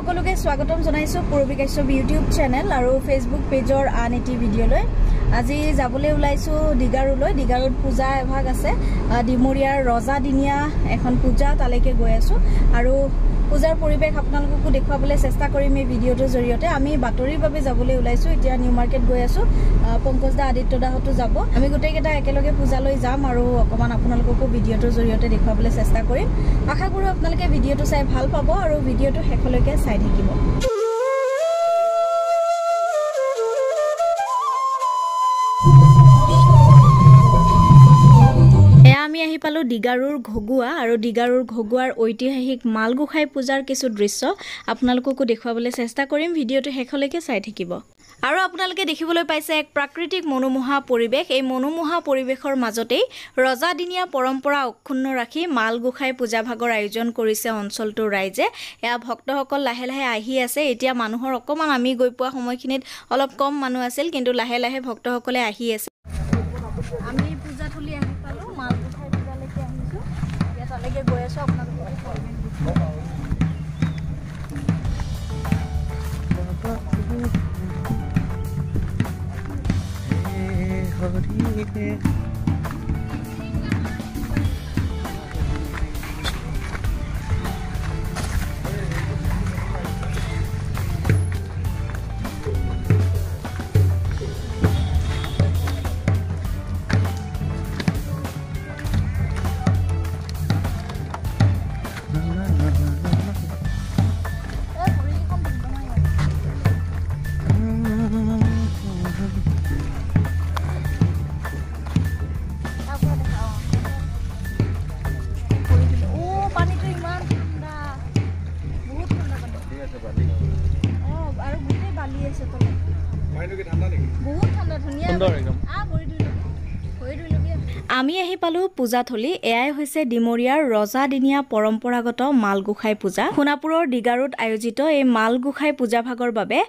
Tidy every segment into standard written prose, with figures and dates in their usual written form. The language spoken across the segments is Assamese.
সকলোকে স্বাগতম জনাইছো পূৰবী কাশ্যপ ইউটিউব চেনেল আৰু ফেসবুক পেজৰ আন এটি ভিডিঅলৈ আজি যাবলৈ ওলাইছো ডিগাৰুলৈ ডিগাৰুত পূজা এভাগ আছে ডিমৰিয়াৰ ৰজা দিনিয়া এখন পূজা তালৈকে গৈ আছো আৰু পূজাৰ পৰিবেশ আপোনালোককো দেখুৱাবলৈ চেষ্টা কৰিম এই ভিডিঅটোৰ জৰিয়তে আমি বাতৰিৰ বাবে যাবলৈ ওলাইছো এতিয়া নিউ মাৰ্কেট গৈ আছো পংকজ দা আদিত্য দাহতো যাব আমি গোটেইকেইটা একেলগে পূজালৈ যাম আৰু অকমান আপোনালোককো ভিডিঅটোৰ জৰিয়তে দেখুৱাবলৈ চেষ্টা কৰিম আশা কৰো আপোনালোকে ভিডিঅটো চাই ভাল পাব আৰু ভিডিঅটো শেষলৈকে চাই থাকিব আমি আহি পালো ডিগাৰুৰ ঘগুৱা আৰু ডিগাৰুৰ ঘগুৱাৰ ঐতিহাসিক মালগোসাই পূজাৰ কিছু দৃশ্য আপোনালোককো দেখুৱাবলৈ চেষ্টা কৰিম ভিডিঅটো শেষলৈকে চাই থাকিব আৰু আপোনালোকে দেখিবলৈ পাইছে এক প্ৰাকৃতিক মনোমোহা পৰিবেশ এই মনোমোহা পৰিবেশৰ মাজতেই ৰজা দিনিয়া পৰম্পৰা অক্ষুণ্ণ ৰাখি মালগোসাই পূজা ভাগৰ আয়োজন কৰিছে অঞ্চলটোৰ ৰাইজে এয়া ভক্তসকল লাহে লাহে আহি আছে এতিয়া মানুহৰ অকমান আমি গৈ পোৱা সময়খিনিত অলপ কম মানুহ আছিল কিন্তু লাহে লাহে ভক্তসকলে আহি আছে আমি পূজাথলী আহি পালো মালগোসাই পূজালৈকে আহিছো এতিয়া তালৈকে গৈ আছো আপোনালোকে আমি আহি পালো পূজাথলী এয়াই হৈছে ডিমৰিয়াৰ ৰজা দিনিয়া পৰম্পৰাগত মালগোসাই পূজা সোণাপুৰৰ ডিগাৰুত আয়োজিত এই মালগোসাই পূজা ভাগৰ বাবে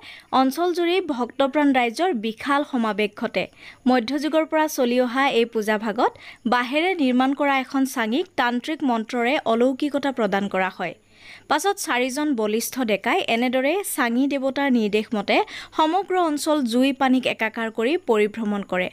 অঞ্চলজুৰি ভক্তপ্ৰাণ ৰাইজৰ বিশাল সমাৱেশ ঘটে মধ্যযুগৰ পৰা চলি অহা এই পূজা ভাগত বাঁহেৰে নিৰ্মাণ কৰা এখন চাঙিক তান্ত্ৰিক মন্ত্ৰৰে অলৌকিকতা প্ৰদান কৰা হয় পাছত 4জন বলিষ্ঠ ডেকাই এনেদৰে চাঙি দেৱতাৰ নিৰ্দেশ মতে সমগ্ৰ অঞ্চল জুই পানীক একাকাৰ কৰি পৰিভ্ৰমণ কৰে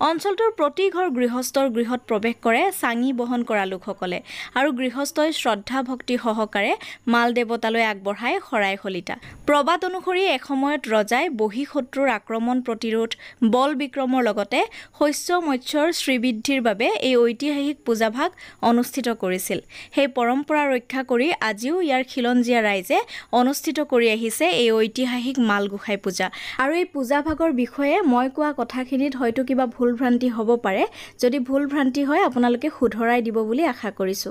অঞ্চলটোৰ প্ৰতি ঘৰ গৃহস্থৰ গৃহত প্ৰৱেশ কৰে চাঙি বহন কৰা লোকসকলে আৰু গৃহস্থই শ্ৰদ্ধা ভক্তি সহকাৰে মাল দেৱতালৈ আগবঢ়ায় শৰাই খলিতা প্ৰবাদ অনুসৰি এসময়ত ৰজাই বহি শত্ৰুৰ আক্ৰমণ প্ৰতিৰোধ বল বিক্ৰমৰ লগতে শস্য মৎস্যৰ শ্ৰীবৃদ্ধিৰ বাবে এই ঐতিহাসিক পূজাভাগ অনুষ্ঠিত কৰিছিল সেই পৰম্পৰা ৰক্ষা কৰি আজিও ইয়াৰ খিলঞ্জীয়া ৰাইজে অনুষ্ঠিত কৰি আহিছে এই ঐতিহাসিক মালগোসাই পূজা আৰু এই পূজা ভাগৰ বিষয়ে মই কোৱা কথাখিনিত হয়তো কিবা ভুল ভ্ৰান্তি হ'ব পাৰে যদি ভুল ভ্ৰান্তি হয় আপোনালোকে শুধৰাই দিব বুলি আশা কৰিছো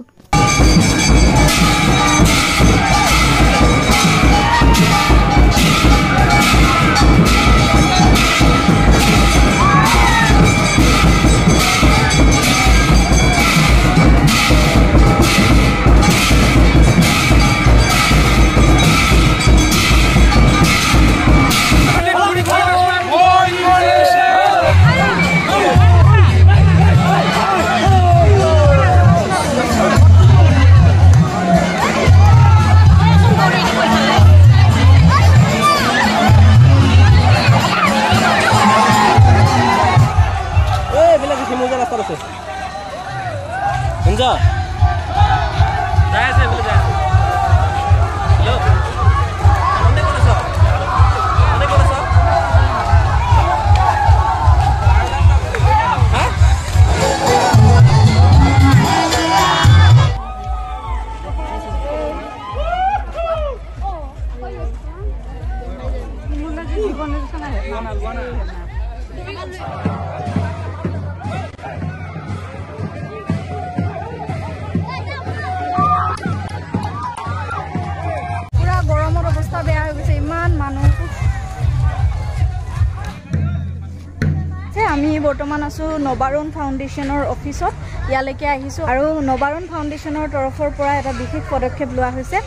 আমি বৰ্তমান আছো নবাৰুণ ফাউণ্ডেশ্যনৰ অফিচত ইয়ালৈকে আহিছো আৰু নবাৰুণ ফাউণ্ডেশ্যনৰ তৰফৰ পৰা এটা বিশেষ পদক্ষেপ লোৱা হৈছে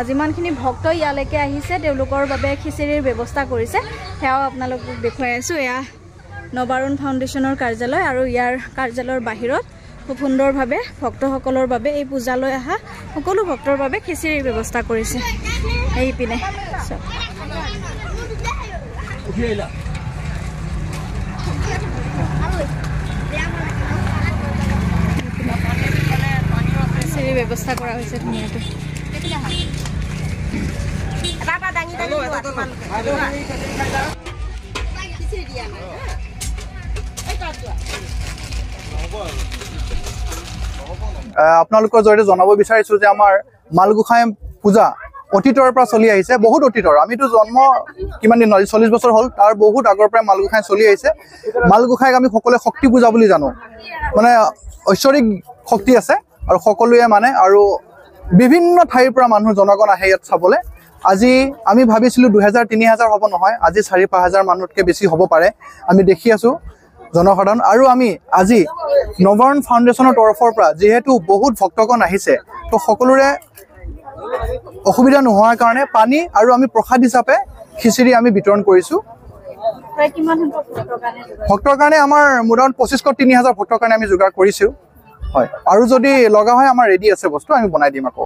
যিমানখিনি ভক্ত ইয়ালৈকে আহিছে তেওঁলোকৰ বাবে খিচিৰিৰ ব্যৱস্থা কৰিছে সেয়াও আপোনালোকক দেখুৱাই আছো এয়া নবাৰুণ ফাউণ্ডেশ্যনৰ কাৰ্যালয় আৰু ইয়াৰ কাৰ্যালয়ৰ বাহিৰত খুব সুন্দৰভাৱে ভক্তসকলৰ বাবে এই পূজালৈ আহা সকলো ভক্তৰ বাবে খিচিৰিৰ ব্যৱস্থা কৰিছে এই পিনে চিৰিৰ ব্যৱস্থা কৰা হৈছে ধুনীয়াকৈ। আপোনালোকৰ জৰিয়তে জনাব বিচাৰিছোঁ যে আমাৰ মালগোসাঁই পূজা অতীতৰ পৰা চলি আহিছে, বহুত অতীতৰ। আমিতো জন্ম কিমান দিন হ'ল, 40 বছৰ হ'ল, তাৰ বহুত আগৰ পৰাই মালগোসাঁই চলি আহিছে। মালগোসাঁইক আমি সকলোৱে শক্তি পূজা বুলি জানো, মানে ঐশ্বৰিক শক্তি আছে আৰু সকলোৱে মানে, আৰু বিভিন্ন ঠাইৰ পৰা মানুহ জনগণ আহে ইয়াত চাবলৈ। আজি আমি ভাবিছিলোঁ 2000-3000 হ'ব, নহয়, আজি 4,000-5,000 মানুহতকৈ বেছি হ'ব পাৰে, আমি দেখি আছোঁ জনসাধাৰণ। আৰু আমি আজি নৱৰণ ফাউণ্ডেশ্যনৰ তৰফৰ পৰা যিহেতু বহুত ভক্তগণ আহিছে, তো সকলোৰে অসুবিধা নোহোৱাৰ কাৰণে পানী আৰু আমি প্ৰসাদ হিচাপে খিচিৰি আমি বিতৰণ কৰিছোঁ। ভক্তৰ কাৰণে আমাৰ মোটামুটি 2500-3000 ভক্তৰ কাৰণে আমি যোগাৰ কৰিছোঁ। হয়, আৰু যদি লগা হয় আমাৰ ৰেডি আছে বস্তু, আমি বনাই দিম আকৌ।